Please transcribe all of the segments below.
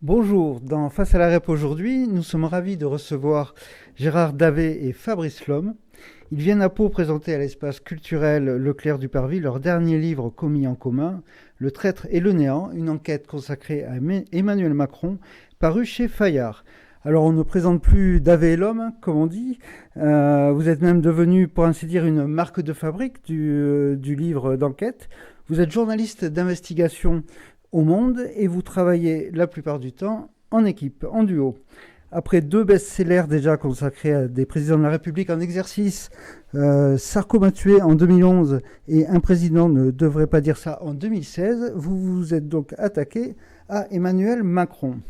Bonjour, dans Face à la Rep aujourd'hui, nous sommes ravis de recevoir Gérard Davet et Fabrice Lhomme. Ils viennent à Pau présenter à l'espace culturel Leclerc du Parvis leur dernier livre commis en commun, Le traître et le néant, une enquête consacrée à Emmanuel Macron, paru chez Fayard. Alors on ne présente plus Davet et Lhomme, comme on dit. Vous êtes même devenu, pour ainsi dire, une marque de fabrique du livre d'enquête. Vous êtes journaliste d'investigation au Monde et vous travaillez la plupart du temps en équipe, en duo. Après 2 best-sellers déjà consacrés à des présidents de la République en exercice, Sarko m'a tué en 2011 et Un président ne devrait pas dire ça en 2016, vous vous êtes donc attaqué à Emmanuel Macron.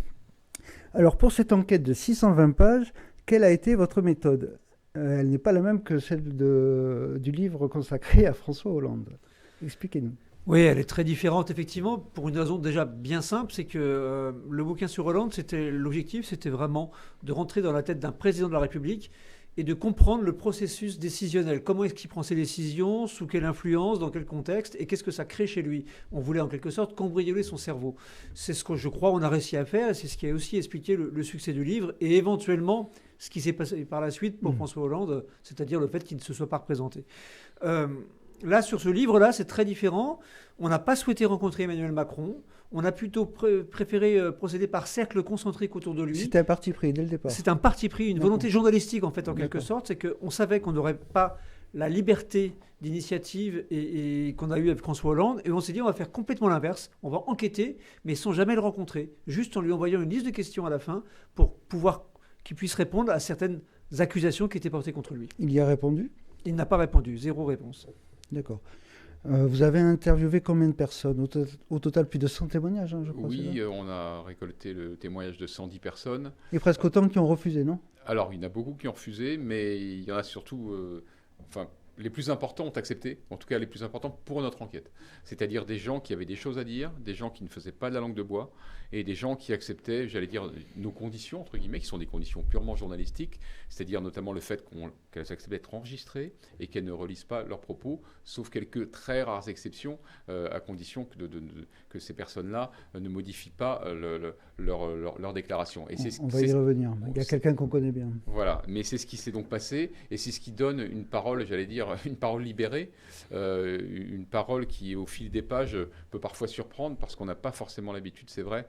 Alors pour cette enquête de 620 pages, quelle a été votre méthode ? Elle n'est pas la même que celle du livre consacré à François Hollande. Expliquez-nous. Oui, elle est très différente, effectivement, pour une raison déjà bien simple, c'est que le bouquin sur Hollande, l'objectif, c'était vraiment de rentrer dans la tête d'un président de la République et de comprendre le processus décisionnel. Comment est-ce qu'il prend ses décisions, sous quelle influence, dans quel contexte, et qu'est-ce que ça crée chez lui. On voulait en quelque sorte cambrioler son cerveau. C'est ce que je crois on a réussi à faire, et c'est ce qui a aussi expliqué le succès du livre, et éventuellement ce qui s'est passé par la suite pour François Hollande, c'est-à-dire le fait qu'il ne se soit pas représenté. Là, sur ce livre-là, c'est très différent. On n'a pas souhaité rencontrer Emmanuel Macron. On a plutôt préféré procéder par cercle concentrique autour de lui. C'était un parti pris dès le départ. C'est un parti pris, une volonté journalistique, en fait, en quelque D'accord. sorte. C'est qu'on savait qu'on n'aurait pas la liberté d'initiative et qu'on a eu avec François Hollande. Et on s'est dit, on va faire complètement l'inverse. On va enquêter, mais sans jamais le rencontrer. Juste en lui envoyant une liste de questions à la fin pour pouvoir qu'il puisse répondre à certaines accusations qui étaient portées contre lui. Il y a répondu ? Il n'a pas répondu, 0 réponse. D'accord. Vous avez interviewé combien de personnes ? Au total, plus de 100 témoignages, hein, je crois. Oui, on a récolté le témoignage de 110 personnes. Et presque autant qui ont refusé, non ? Alors, il y en a beaucoup qui ont refusé, mais il y en a surtout... enfin, les plus importants ont accepté, en tout cas les plus importants pour notre enquête. C'est-à-dire des gens qui avaient des choses à dire, des gens qui ne faisaient pas de la langue de bois, et des gens qui acceptaient, j'allais dire, nos conditions, entre guillemets, qui sont des conditions purement journalistiques, c'est-à-dire notamment le fait qu'elles acceptent d'être enregistrées et qu'elles ne relisent pas leurs propos, sauf quelques très rares exceptions, à condition que ces personnes-là ne modifient pas leur déclaration. Et On va y revenir. Il y a quelqu'un qu'on connaît bien. Voilà, mais c'est ce qui s'est donc passé, et c'est ce qui donne une parole, j'allais dire, une parole libérée, une parole qui, au fil des pages, peut parfois surprendre, parce qu'on n'a pas forcément l'habitude, c'est vrai,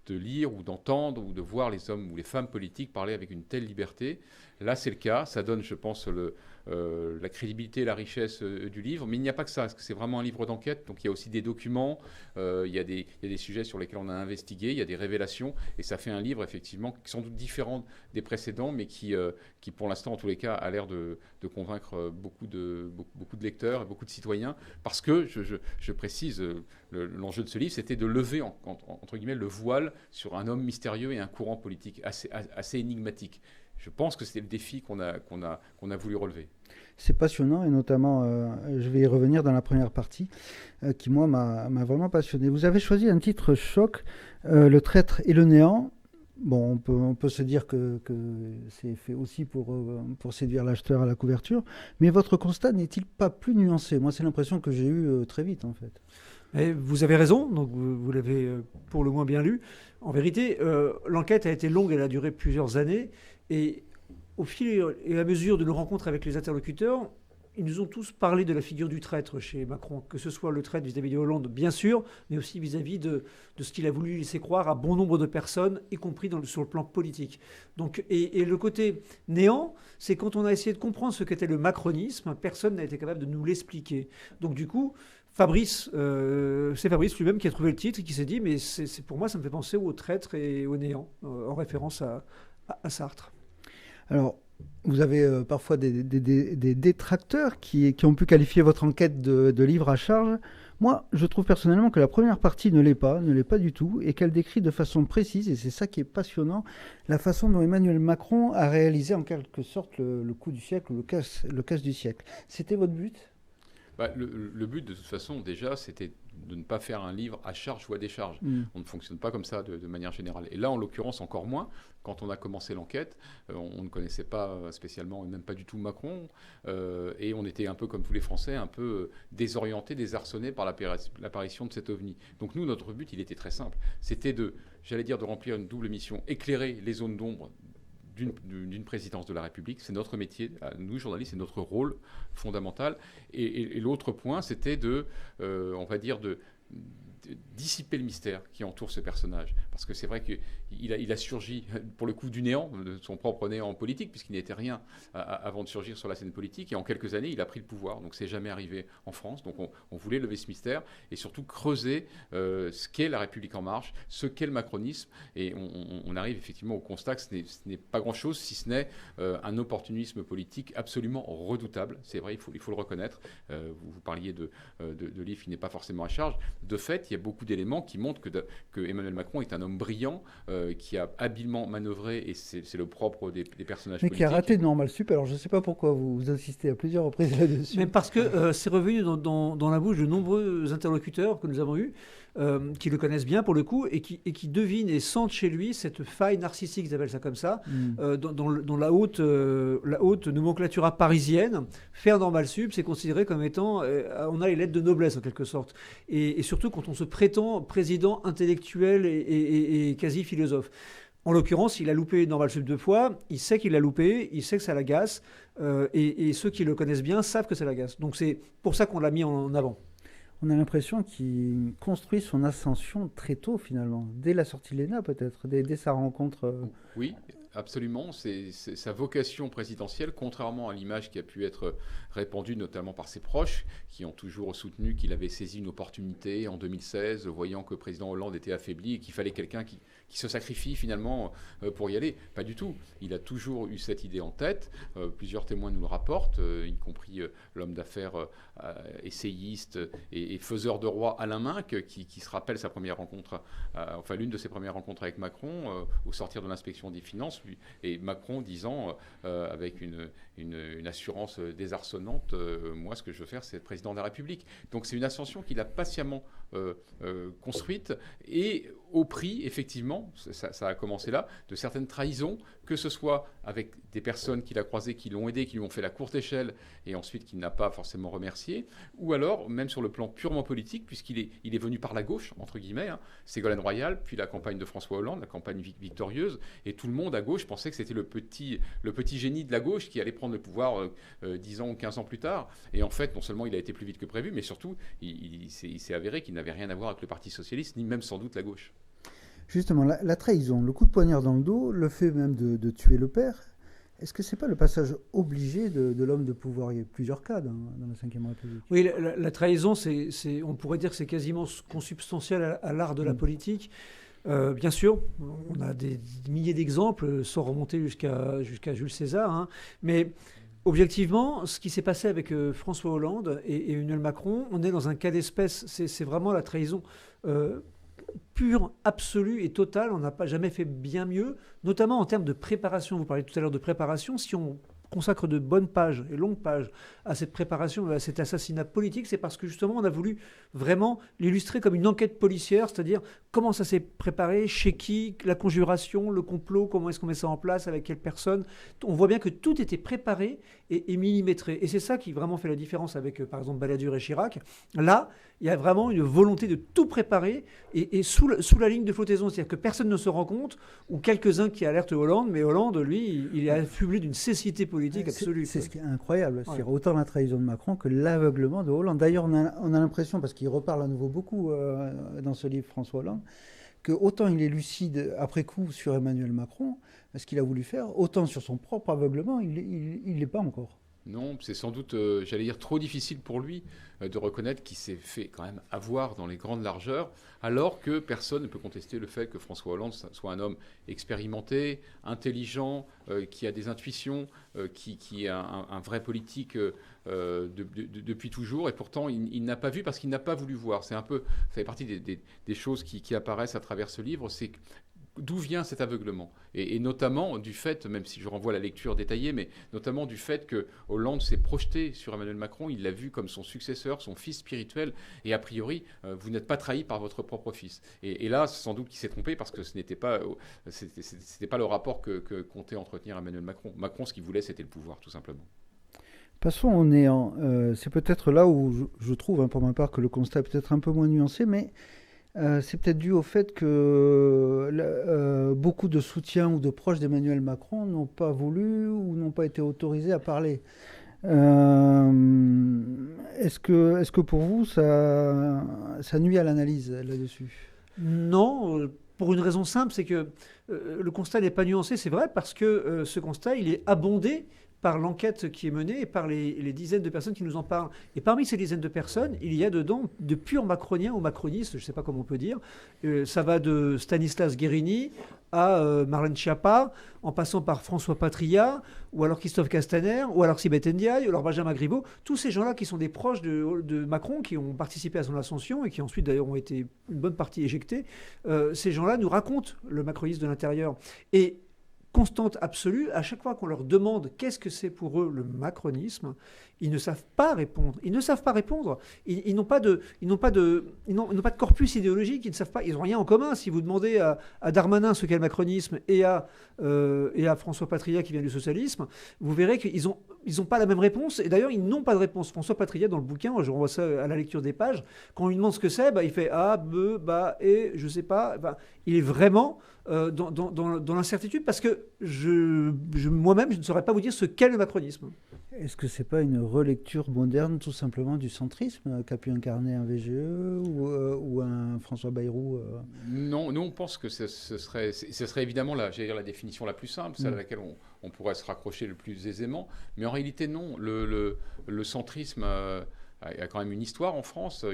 de lire ou d'entendre ou de voir les hommes ou les femmes politiques parler avec une telle liberté. Là, c'est le cas. Ça donne, je pense, la crédibilité et la richesse du livre. Mais il n'y a pas que ça, parce que c'est vraiment un livre d'enquête. Donc il y a aussi des documents, il y a des sujets sur lesquels on a investigué, il y a des révélations. Et ça fait un livre, effectivement, qui est sans doute différent des précédents, mais qui pour l'instant, en tous les cas, a l'air de convaincre beaucoup de lecteurs et beaucoup de citoyens. Parce que, je précise, l'enjeu de ce livre, c'était de lever, entre guillemets, le voile sur un homme mystérieux et un courant politique assez énigmatique. Je pense que c'était le défi qu'on a voulu relever. C'est passionnant et notamment, je vais y revenir dans la première partie, qui moi m'a vraiment passionné. Vous avez choisi un titre choc, Le traître et le néant. Bon, on peut se dire que c'est fait aussi pour séduire l'acheteur à la couverture, mais votre constat n'est-il pas plus nuancé ? Moi, c'est l'impression que j'ai eue très vite, en fait. Et vous avez raison, donc vous l'avez pour le moins bien lu. En vérité, l'enquête a été longue, elle a duré plusieurs années, et au fil et à mesure de nos rencontres avec les interlocuteurs, ils nous ont tous parlé de la figure du traître chez Macron, que ce soit le traître vis-à-vis de Hollande, bien sûr, mais aussi vis-à-vis de ce qu'il a voulu laisser croire à bon nombre de personnes, y compris sur le plan politique. Donc, et le côté néant, c'est quand on a essayé de comprendre ce qu'était le macronisme, personne n'a été capable de nous l'expliquer. Donc du coup, c'est Fabrice lui-même qui a trouvé le titre et qui s'est dit, mais pour moi, ça me fait penser au traître et au néant, en référence à Sartre. Alors, vous avez parfois des détracteurs qui ont pu qualifier votre enquête de livre à charge. Moi, je trouve personnellement que la première partie ne l'est pas du tout, et qu'elle décrit de façon précise, et c'est ça qui est passionnant, la façon dont Emmanuel Macron a réalisé en quelque sorte le coup du siècle, ou le casse du siècle. C'était votre but ? Le but, de toute façon, déjà, c'était de ne pas faire un livre à charge ou à décharge. On ne fonctionne pas comme ça de manière générale. Et là, en l'occurrence, encore moins. Quand on a commencé l'enquête, on ne connaissait pas spécialement, même pas du tout Macron, et on était un peu comme tous les Français, un peu désorientés, désarçonnés par l'apparition de cet ovni. Donc nous, notre but, il était très simple. C'était de remplir une double mission, éclairer les zones d'ombre d'une présidence de la République. C'est notre métier, nous journalistes, c'est notre rôle fondamental. Et l'autre point, c'était on va dire, de dissiper le mystère qui entoure ce personnage. Parce que c'est vrai qu'il a surgi, pour le coup, du néant, de son propre néant politique, puisqu'il n'était rien avant de surgir sur la scène politique. Et en quelques années, il a pris le pouvoir. Donc c'est jamais arrivé en France. Donc on voulait lever ce mystère et surtout creuser ce qu'est la République en marche, ce qu'est le macronisme. Et on arrive effectivement au constat que ce n'est pas grand-chose, si ce n'est un opportunisme politique absolument redoutable. C'est vrai, il faut le reconnaître. Vous parliez de livres qui n'est pas forcément à charge. De fait, il y a beaucoup d'éléments qui montrent que Emmanuel Macron est un homme brillant, qui a habilement manœuvré, et c'est le propre des personnages mais politiques. qui a raté Normal Sup. Alors je ne sais pas pourquoi vous insistez à plusieurs reprises là-dessus. Mais parce que c'est revenu dans la bouche de nombreux interlocuteurs que nous avons eus, qui le connaissent bien pour le coup, et qui devinent et sentent chez lui cette faille narcissique, ils appellent ça comme ça, dans la haute nomenclature parisienne. Faire Normal Sup, c'est considéré comme étant, on a les lettres de noblesse en quelque sorte, et surtout quand on se prétend président intellectuel et quasi philosophe. En l'occurrence, il a loupé Normal Sup 2 fois, il sait qu'il l'a loupé, il sait que ça l'agace, et ceux qui le connaissent bien savent que ça l'agace. Donc c'est pour ça qu'on l'a mis en avant. On a l'impression qu'il construit son ascension très tôt finalement, dès la sortie de l'ENA peut-être, dès sa rencontre. Oui, absolument. C'est sa vocation présidentielle, contrairement à l'image qui a pu être répandue notamment par ses proches, qui ont toujours soutenu qu'il avait saisi une opportunité en 2016, voyant que le président Hollande était affaibli et qu'il fallait quelqu'un qui se sacrifie finalement pour y aller. Pas du tout. Il a toujours eu cette idée en tête. Plusieurs témoins nous le rapportent, y compris l'homme d'affaires essayiste et faiseur de roi Alain Minc, qui se rappelle sa première rencontre, l'une de ses premières rencontres avec Macron au sortir de l'inspection des finances, et Macron disant avec une assurance désarçonnante, moi ce que je veux faire c'est être président de la République. Donc c'est une ascension qu'il a patiemment construite, et au prix, effectivement, ça a commencé là, de certaines trahisons, que ce soit avec des personnes qu'il a croisées, qui l'ont aidé, qui lui ont fait la courte échelle, et ensuite qu'il n'a pas forcément remercié, ou alors même sur le plan purement politique, puisqu'il est venu par la gauche, entre guillemets, Ségolène Royal, puis la campagne de François Hollande, la campagne victorieuse, et tout le monde à gauche pensait que c'était le petit génie de la gauche qui allait prendre le pouvoir 10 ans ou 15 ans plus tard. Et en fait, non seulement il a été plus vite que prévu, mais surtout, il s'est avéré qu'il n'avait rien à voir avec le Parti socialiste, ni même sans doute la gauche. Justement, la trahison, le coup de poignard dans le dos, le fait même de tuer le père, est-ce que ce n'est pas le passage obligé de l'homme de pouvoir? Il y a plusieurs cas dans la Ve République. Oui, la trahison, on pourrait dire que c'est quasiment consubstantiel à l'art de la politique. Bien sûr, on a des milliers d'exemples, sans remonter jusqu'à Jules César, mais objectivement, ce qui s'est passé avec François Hollande et Emmanuel Macron, on est dans un cas d'espèce, c'est vraiment la trahison pure, absolue et totale. On n'a pas jamais fait bien mieux, notamment en termes de préparation. Vous parliez tout à l'heure de préparation. Si on consacre de bonnes pages et longues pages à cette préparation, à cet assassinat politique, c'est parce que justement on a voulu vraiment l'illustrer comme une enquête policière, c'est-à-dire comment ça s'est préparé, chez qui, la conjuration, le complot, comment est-ce qu'on met ça en place, avec quelle personne. On voit bien que tout était préparé et millimétré. Et c'est ça qui vraiment fait la différence avec, par exemple, Balladur et Chirac. Là, il y a vraiment une volonté de tout préparer et sous la ligne de flottaison, c'est-à-dire que personne ne se rend compte, ou quelques-uns qui alertent Hollande, mais Hollande, lui, il est affublé d'une cécité politique absolue. C'est ce qui est incroyable, c'est autant la trahison de Macron que l'aveuglement de Hollande. D'ailleurs, on a l'impression, parce qu'il reparle à nouveau beaucoup dans ce livre, François Hollande, que autant il est lucide après coup sur Emmanuel Macron, ce qu'il a voulu faire, autant sur son propre aveuglement, il l'est pas encore. Non, c'est sans doute, j'allais dire, trop difficile pour lui de reconnaître qu'il s'est fait quand même avoir dans les grandes largeurs, alors que personne ne peut contester le fait que François Hollande soit un homme expérimenté, intelligent, qui a des intuitions, qui est un vrai politique depuis toujours, et pourtant il n'a pas vu parce qu'il n'a pas voulu voir. Ça fait partie des choses qui apparaissent à travers ce livre, c'est d'où vient cet aveuglement et notamment du fait, même si je renvoie à la lecture détaillée, mais notamment du fait que Hollande s'est projeté sur Emmanuel Macron, il l'a vu comme son successeur, son fils spirituel, et a priori, vous n'êtes pas trahi par votre propre fils. Et là, sans doute qu'il s'est trompé parce que c'était pas le rapport que comptait entretenir Emmanuel Macron. Macron, ce qu'il voulait, c'était le pouvoir, tout simplement. Passons au néant. C'est peut-être là où je trouve, hein, pour ma part, que le constat est peut-être un peu moins nuancé, mais c'est peut-être dû au fait que beaucoup de soutiens ou de proches d'Emmanuel Macron n'ont pas voulu ou n'ont pas été autorisés à parler. Est-ce que pour vous, ça nuit à l'analyse là-dessus? Non, pour une raison simple, c'est que le constat n'est pas nuancé, c'est vrai, parce que ce constat, il est abondé par l'enquête qui est menée et par les dizaines de personnes qui nous en parlent. Et parmi ces dizaines de personnes, il y a dedans de purs macroniens ou macronistes, je ne sais pas comment on peut dire. Ça va de Stanislas Guérini à Marlène Schiappa, en passant par François Patriat, ou alors Christophe Castaner, ou alors Sibeth Ndiaye, ou alors Benjamin Griveaux. Tous ces gens-là qui sont des proches de Macron, qui ont participé à son ascension et qui ensuite d'ailleurs ont été une bonne partie éjectés, ces gens-là nous racontent le macronisme de l'intérieur. Et constante absolue, à chaque fois qu'on leur demande qu'est-ce que c'est pour eux le macronisme, ils ne savent pas répondre. Ils ne savent pas répondre. Ils n'ont pas de corpus idéologique. Ils ne savent pas. Ils n'ont rien en commun. Si vous demandez à Darmanin ce qu'est le macronisme et à François Patriat qui vient du socialisme, vous verrez qu'ils n'ont pas la même réponse. Et d'ailleurs, ils n'ont pas de réponse. François Patriat, dans le bouquin, je renvoie ça à la lecture des pages, quand on lui demande ce que c'est, il fait A, B, bah, et je ne sais pas. Il est vraiment dans l'incertitude parce que moi-même, je ne saurais pas vous dire ce qu'est le macronisme. Est-ce que c'est pas une relecture moderne tout simplement du centrisme qu'a pu incarner un VGE ou un François Bayrou Non, nous on pense que ce serait évidemment la définition la plus simple, celle à laquelle on pourrait se raccrocher le plus aisément, mais en réalité non. Le centrisme a quand même une histoire en France.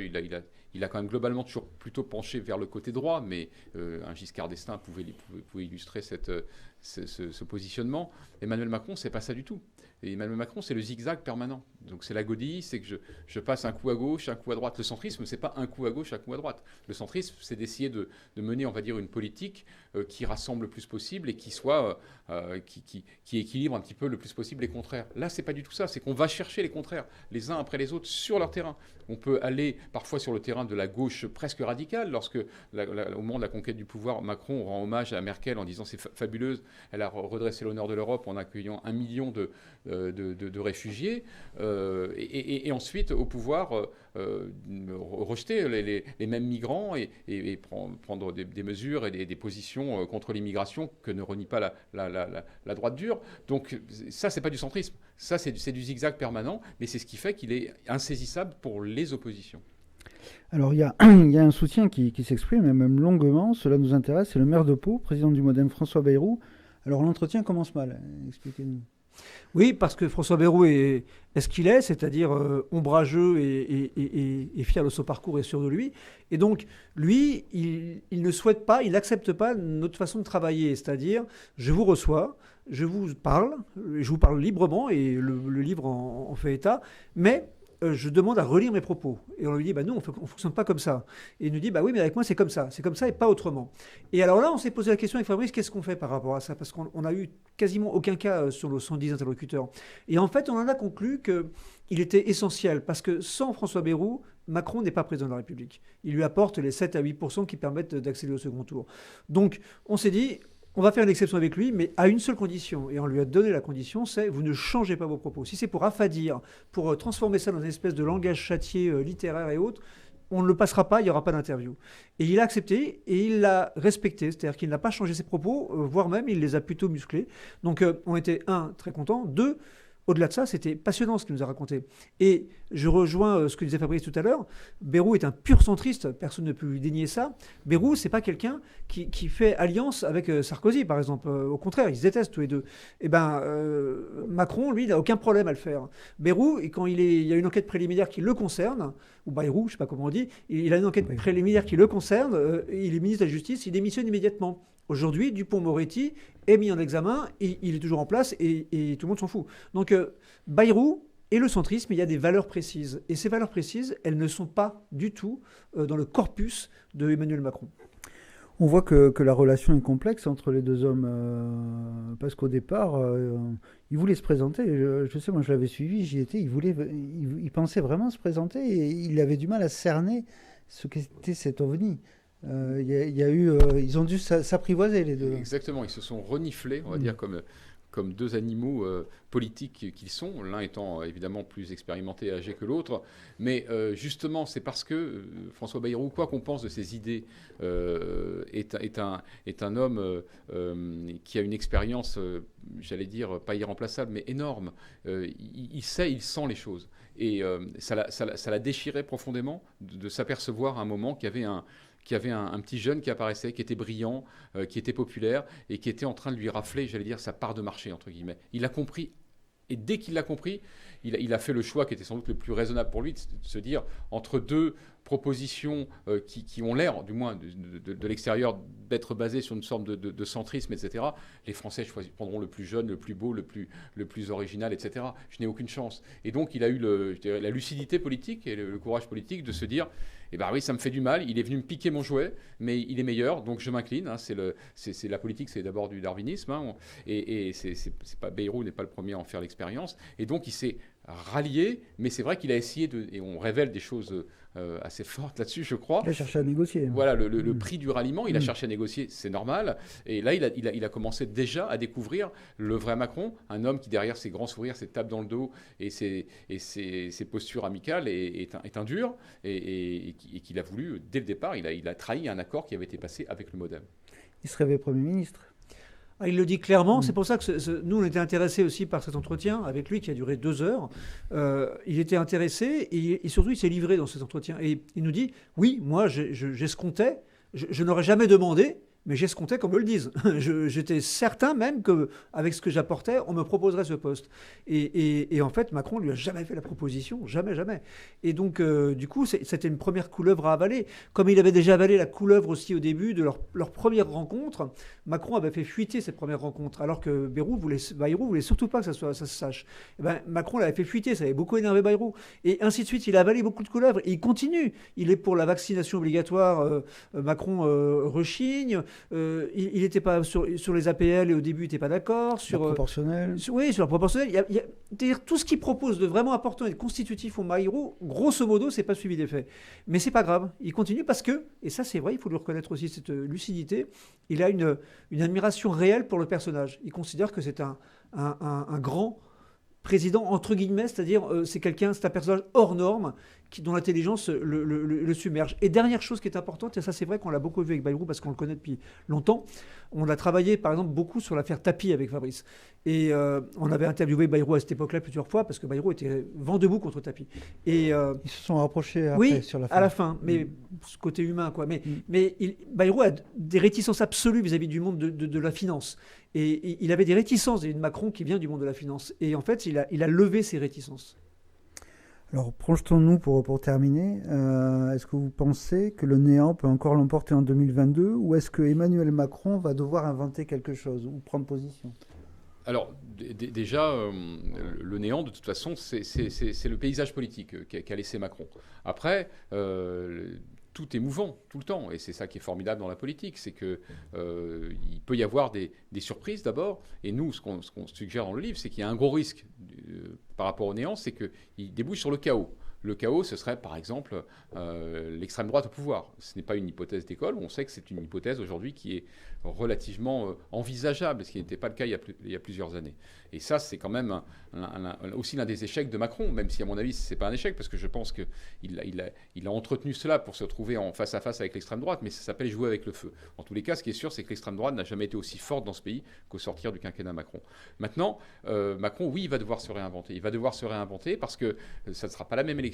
Il a quand même globalement toujours plutôt penché vers le côté droit, mais un Giscard d'Estaing pouvait illustrer ce positionnement. Emmanuel Macron, c'est pas ça du tout. Et Emmanuel Macron, c'est le zigzag permanent. Donc c'est la godille, c'est que je passe un coup à gauche, un coup à droite. Le centrisme, c'est pas un coup à gauche, un coup à droite. Le centrisme, c'est d'essayer de mener, on va dire, une politique qui rassemble le plus possible et qui soit qui équilibre un petit peu le plus possible les contraires. Là, c'est pas du tout ça. C'est qu'on va chercher les contraires, les uns après les autres, sur leur terrain. On peut aller parfois sur le terrain de la gauche presque radicale. Lorsque, au moment de la conquête du pouvoir, Macron rend hommage à Merkel en disant c'est fabuleuse, elle a redressé l'honneur de l'Europe en accueillant 1 million de réfugiés. Et ensuite, au pouvoir, rejeter les mêmes migrants et prendre des mesures et des positions contre l'immigration que ne renie pas la droite dure. Donc ça, c'est pas du centrisme. Ça, c'est du zigzag permanent, mais c'est ce qui fait qu'il est insaisissable pour les oppositions. Alors il y a un soutien qui s'exprime, et même longuement, cela nous intéresse, c'est le maire de Pau, président du MoDem, François Bayrou. Alors l'entretien commence mal, expliquez-nous. Oui, parce que François Bayrou est ce qu'il est, c'est-à-dire ombrageux et fier de son parcours et sûr de lui. Et donc, lui, il ne souhaite pas, il n'accepte pas notre façon de travailler, c'est-à-dire, je vous reçois, je vous parle librement, et le livre en fait état, mais je demande à relire mes propos. Et on lui dit, nous, on ne fonctionne pas comme ça. Et il nous dit, oui, mais avec moi, c'est comme ça et pas autrement. Et alors là, on s'est posé la question avec Fabrice, qu'est-ce qu'on fait par rapport à ça? Parce qu'on n'a eu quasiment aucun cas sur nos 110 interlocuteurs. Et en fait, on en a conclu qu'il était essentiel, parce que sans François Bayrou, Macron n'est pas président de la République. Il lui apporte les 7 à 8% qui permettent d'accéder au second tour. Donc, on s'est dit, on va faire une exception avec lui, mais à une seule condition. Et on lui a donné la condition, c'est vous ne changez pas vos propos. Si c'est pour affadir, pour transformer ça dans une espèce de langage châtié littéraire et autres, on ne le passera pas, il n'y aura pas d'interview. Et il a accepté et il l'a respecté, c'est-à-dire qu'il n'a pas changé ses propos, voire même il les a plutôt musclés. Donc on était, très contents. 2, au-delà de ça, c'était passionnant ce qu'il nous a raconté. Et je rejoins ce que disait Fabrice tout à l'heure. Bayrou est un pur centriste, personne ne peut lui dénier ça. Bayrou, c'est pas quelqu'un qui fait alliance avec Sarkozy, par exemple. Au contraire, ils se détestent tous les deux. Macron, lui, il n'a aucun problème à le faire. Bayrou, quand il y a une enquête préliminaire qui le concerne, ou Bayrou, je ne sais pas comment on dit, il a une enquête préliminaire qui le concerne, il est ministre de la Justice, il démissionne immédiatement. Aujourd'hui, Dupond-Moretti est mis en examen, il est toujours en place et tout le monde s'en fout. Donc Bayrou et le centrisme, il y a des valeurs précises. Et ces valeurs précises, elles ne sont pas du tout dans le corpus de Emmanuel Macron. On voit que la relation est complexe entre les deux hommes, parce qu'au départ, il voulait se présenter. Je sais, moi je l'avais suivi, j'y étais, il pensait vraiment se présenter et il avait du mal à cerner ce qu'était cet ovni. Ils ont dû s'apprivoiser les deux. Exactement, ils se sont reniflés, on va dire, comme deux animaux politiques qu'ils sont, l'un étant évidemment plus expérimenté et âgé que l'autre. Mais justement, c'est parce que François Bayrou, quoi qu'on pense de ses idées, est un homme qui a une expérience, j'allais dire, pas irremplaçable, mais énorme. Il sait, il sent les choses. Et ça l'a déchiré profondément de s'apercevoir à un moment qu'il y avait un petit jeune qui apparaissait, qui était brillant, qui était populaire et qui était en train de lui rafler, j'allais dire, sa part de marché, entre guillemets. Il a compris, et dès qu'il l'a compris, il a fait le choix qui était sans doute le plus raisonnable pour lui, de se dire, entre deux propositions qui ont l'air, du moins de l'extérieur, d'être basées sur une sorte de centrisme, etc., les Français prendront le plus jeune, le plus beau, le plus original, etc. Je n'ai aucune chance. Et donc, il a eu la lucidité politique et le courage politique de se dire, eh ben oui, ça me fait du mal, il est venu me piquer mon jouet, mais il est meilleur, donc je m'incline. Hein, c'est la politique, c'est d'abord du darwinisme, hein, et Bayrou n'est pas le premier à en faire l'expérience. Et donc, il s'est rallié, mais c'est vrai qu'il a essayé et on révèle des choses assez fortes là-dessus, je crois. Il a cherché à négocier. Voilà, le prix du ralliement, il a cherché à négocier, c'est normal. Et là, il a commencé déjà à découvrir le vrai Macron, un homme qui, derrière ses grands sourires, ses tapes dans le dos et ses postures amicales, est un dur, et qu'il a voulu, dès le départ, il a trahi un accord qui avait été passé avec le MoDem. Il se rêvait Premier ministre. Ah, il le dit clairement, c'est pour ça que nous, on était intéressés aussi par cet entretien avec lui qui a duré 2 heures. Il était intéressé et surtout, il s'est livré dans cet entretien. Et il nous dit, oui, moi, j'escomptais, je n'aurais jamais demandé, mais j'escomptais qu'on me le dise. J'étais certain même qu'avec ce que j'apportais, on me proposerait ce poste. Et en fait, Macron lui a jamais fait la proposition, jamais, jamais. Et donc, du coup, c'était une première couleuvre à avaler. Comme il avait déjà avalé la couleuvre aussi au début de leur première rencontre, Macron avait fait fuiter cette première rencontre, alors que Bayrou voulait surtout pas que ça se sache. Et ben, Macron l'avait fait fuiter, ça avait beaucoup énervé Bayrou. Et ainsi de suite, il a avalé beaucoup de couleuvres. Et il continue. Il est pour la vaccination obligatoire, Macron rechigne. Il n'était pas sur les APL et au début il n'était pas d'accord. Sur la proportionnelle. Oui, sur la proportionnelle. C'est-à-dire tout ce qu'il propose de vraiment important et de constitutif au Bayrou, grosso modo, c'est pas suivi des faits. Mais c'est pas grave. Il continue parce que, et ça c'est vrai, il faut lui reconnaître aussi cette lucidité, il a une admiration réelle pour le personnage. Il considère que c'est un grand président, entre guillemets, c'est-à-dire c'est un personnage hors norme dont l'intelligence le submerge. Et dernière chose qui est importante, et ça c'est vrai qu'on l'a beaucoup vu avec Bayrou parce qu'on le connaît depuis longtemps, on a travaillé par exemple beaucoup sur l'affaire Tapie avec Fabrice. Et on avait interviewé Bayrou à cette époque-là plusieurs fois parce que Bayrou était vent debout contre Tapie. Et, ils se sont rapprochés après sur la fin. À la fin, mais ce côté humain quoi. Mais Bayrou a des réticences absolues vis-à-vis du monde de la finance. Et il avait des réticences de Macron qui vient du monde de la finance. Et en fait, il a levé ces réticences. Alors, projetons-nous pour terminer. Est-ce que vous pensez que le néant peut encore l'emporter en 2022 ou est-ce que Emmanuel Macron va devoir inventer quelque chose ou prendre position ? Alors, déjà, le néant, de toute façon, c'est le paysage politique qu'a laissé Macron. Après, tout est mouvant, tout le temps. Et c'est ça qui est formidable dans la politique, c'est qu'il peut y avoir des surprises d'abord. Et nous, ce qu'on suggère dans le livre, c'est qu'il y a un gros risque par rapport au néant, c'est qu'il débouche sur le chaos. Le chaos, ce serait par exemple l'extrême droite au pouvoir. Ce n'est pas une hypothèse d'école, on sait que c'est une hypothèse aujourd'hui qui est relativement envisageable, ce qui n'était pas le cas il y a plusieurs années. Et ça, c'est quand même aussi l'un des échecs de Macron, même si à mon avis, ce n'est pas un échec, parce que je pense qu'il a entretenu cela pour se retrouver en face à face avec l'extrême droite, mais ça s'appelle jouer avec le feu. En tous les cas, ce qui est sûr, c'est que l'extrême droite n'a jamais été aussi forte dans ce pays qu'au sortir du quinquennat Macron. Maintenant, Macron, oui, il va devoir se réinventer. Il va devoir se réinventer parce que ça ne sera pas la même élection.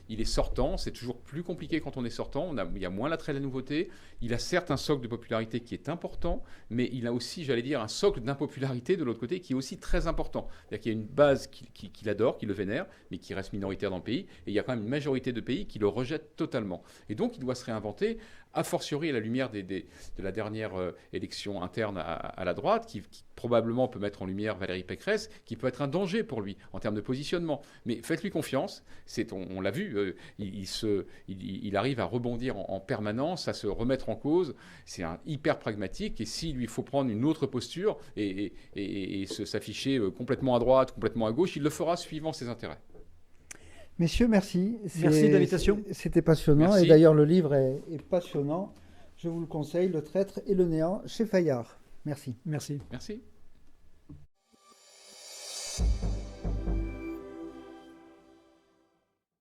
Il est sortant, c'est toujours plus compliqué quand on est sortant. Il y a moins l'attrait de la nouveauté. Il a certes un socle de popularité qui est important, mais il a aussi, j'allais dire, un socle d'impopularité de l'autre côté qui est aussi très important. C'est-à-dire qu'il y a une base qu'il adore, qui le vénère, mais qui reste minoritaire dans le pays. Et il y a quand même une majorité de pays qui le rejettent totalement. Et donc, il doit se réinventer a fortiori à la lumière de la dernière élection interne à la droite, qui probablement peut mettre en lumière Valérie Pécresse, qui peut être un danger pour lui en termes de positionnement. Mais faites-lui confiance, on l'a vu, il arrive à rebondir en permanence, à se remettre en cause, c'est hyper pragmatique, et s'il lui faut prendre une autre posture et s'afficher complètement à droite, complètement à gauche, il le fera suivant ses intérêts. Messieurs, merci. Merci de l'invitation. C'était passionnant. Merci. Et d'ailleurs, le livre est passionnant. Je vous le conseille, Le Traître et le Néant, chez Fayard. Merci. Merci. Merci.